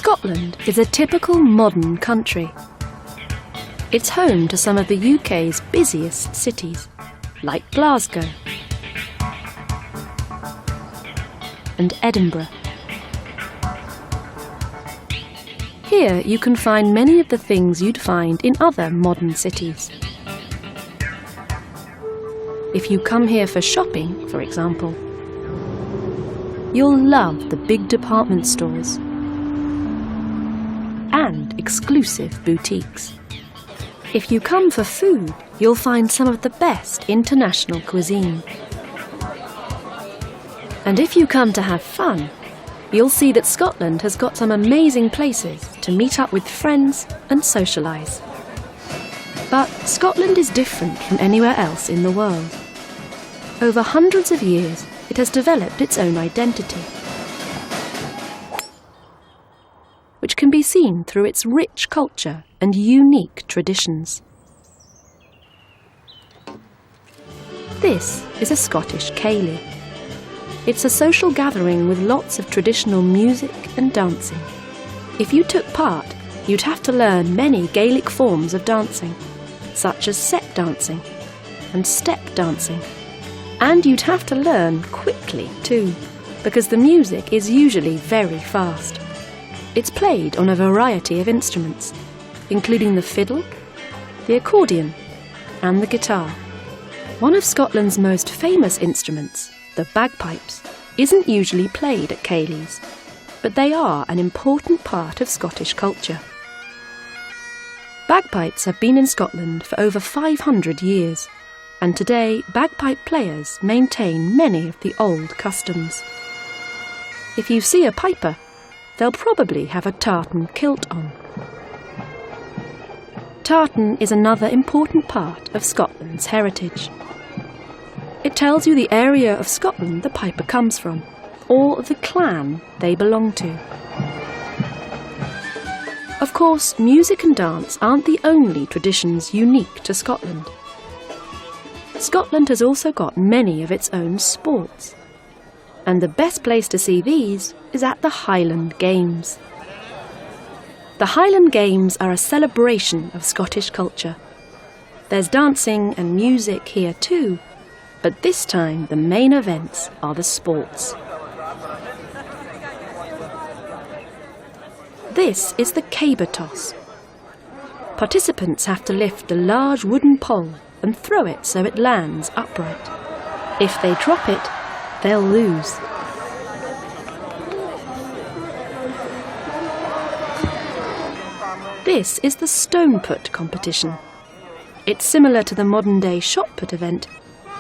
Scotland is a typical modern country. It's home to some of the UK's busiest cities, like Glasgow and Edinburgh. Here you can find many of the things you'd find in other modern cities. If you come here for shopping, for example, you'll love the big department stores and exclusive boutiques. If you come for food, you'll find some of the best international cuisine. And if you come to have fun, you'll see that Scotland has got some amazing places to meet up with friends and socialise. But Scotland is different from anywhere else in the world. Over hundreds of years, it has developed its own identity, which can be seen through its rich culture and unique traditions. This is a Scottish ceilidh. It's a social gathering with lots of traditional music and dancing. If you took part, you'd have to learn many Gaelic forms of dancing, such as set dancing and step dancing. And you'd have to learn quickly too, because the music is usually very fast. It's played on a variety of instruments, including the fiddle, the accordion and the guitar. One of Scotland's most famous instruments, the bagpipes, isn't usually played at ceilidhs, but they are an important part of Scottish culture. Bagpipes have been in Scotland for over 500 years, and today bagpipe players maintain many of the old customs. If you see a piper, they'll probably have a tartan kilt on. Tartan is another important part of Scotland's heritage. It tells you the area of Scotland the piper comes from, or the clan they belong to. Of course, music and dance aren't the only traditions unique to Scotland. Scotland has also got many of its own sports, and the best place to see these is at the Highland Games. The Highland Games are a celebration of Scottish culture. There's dancing and music here too, but this time the main events are the sports. This is the caber toss. Participants have to lift a large wooden pole and throw it so it lands upright. If they drop it, they'll lose. This is the stone put competition. It's similar to the modern-day shot put event,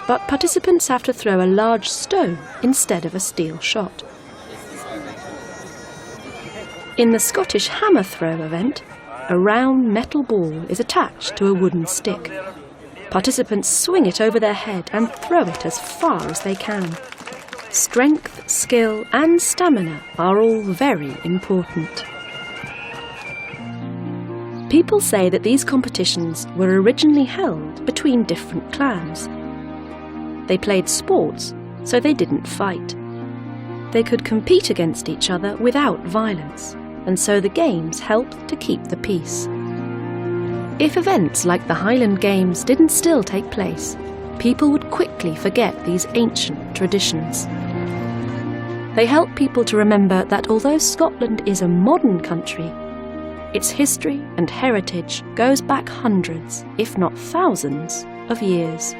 but participants have to throw a large stone instead of a steel shot. In the Scottish hammer throw event, a round metal ball is attached to a wooden stick. Participants swing it over their head and throw it as far as they can. Strength, skill and stamina are all very important. People say that these competitions were originally held between different clans. They played sports, so they didn't fight. They could compete against each other without violence, and so the games helped to keep the peace. If events like the Highland Games didn't still take place, people would quickly forget these ancient traditions. They help people to remember that although Scotland is a modern country, its history and heritage goes back hundreds, if not thousands, of years.